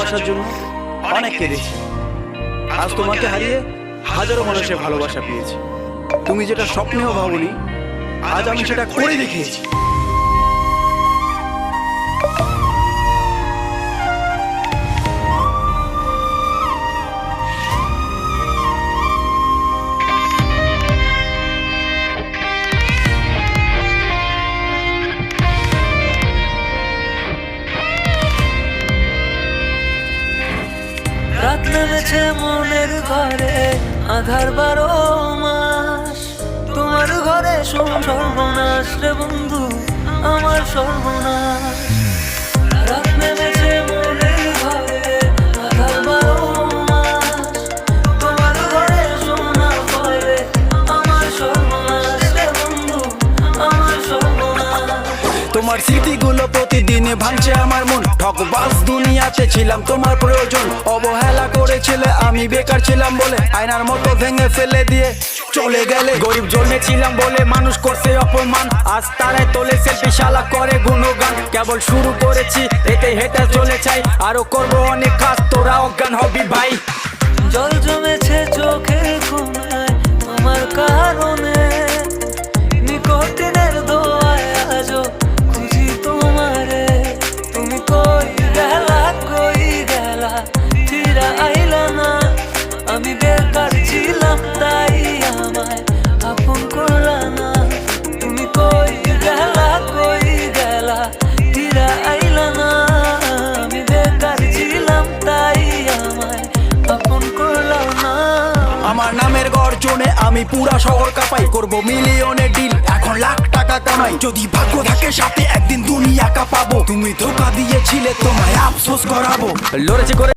ভালোবাসার জন্য অনেক কেঁদেছি। আজ তোমাকে হারিয়ে হাজারো মানুষের ভালোবাসা পেয়েছি। তুমি যেটা স্বপ্নেও ভাবনি, আজ আমি সেটা করে দেখিয়েছি। রাত নেমেছে মনের ঘরে, আধার 12 মাস। তোমার ঘরে সর্বনাশ রে বন্ধু, আমার সর্বনাশ। রাত নেমেছে মনের ঘরে, আধার 12 মাস। তোমার ঘরে সোনার ঘরে, আমার সর্বনাশ রে বন্ধু, আমার সর্বনাশ। তোমার স্মৃতিগুলো প্রতিদিনে ভাঙছে আমার মন। ঠকবাজ দুনিয়াতে ছিলাম তোমার প্রয়োজন, অবহেলা করেছিলে আমি বেকার ছিলাম বলে, আয়নার মতো ভেঙে ফেলে দিয়ে চলে গেলে। গরিব জন্মেছিলাম বলে মানুষ করছে অপমান, আজ তারাই তোলে সেলফি, শালা করে গুণগান। কেবল শুরু করেছি, এতে হেঁটে চলে চাই, আরো করবো অনেক কাজ, তোরা অজ্ঞান হবি ভাই। জল জমেছে চোখের কোণায় তোমার কারণে, নিকটিনের দোয়ায় আজও খুঁজি তোমারে। তুমি কই গেলা ফিরা আইলা না। আমি বেকার ছিলাম তাই আমায় আপন করলা না। তুমি কই গেলা ফিরা আইলা না। আমি বেকার ছিলাম তাই আমায় আপন করলা না। আমার নামের গর্জনে আমি পুরা শহর কাঁপাই, করবো মিলিয়নের ডিল, এখন লাখ টাকা কামাই। যদি ভাগ্য থাকে সাথে একদিন দুনিয়া কাঁপাবো। তুমি ধোকা দিয়েছিলে, তোমায় আফসোস করাবো। লড়েছি করে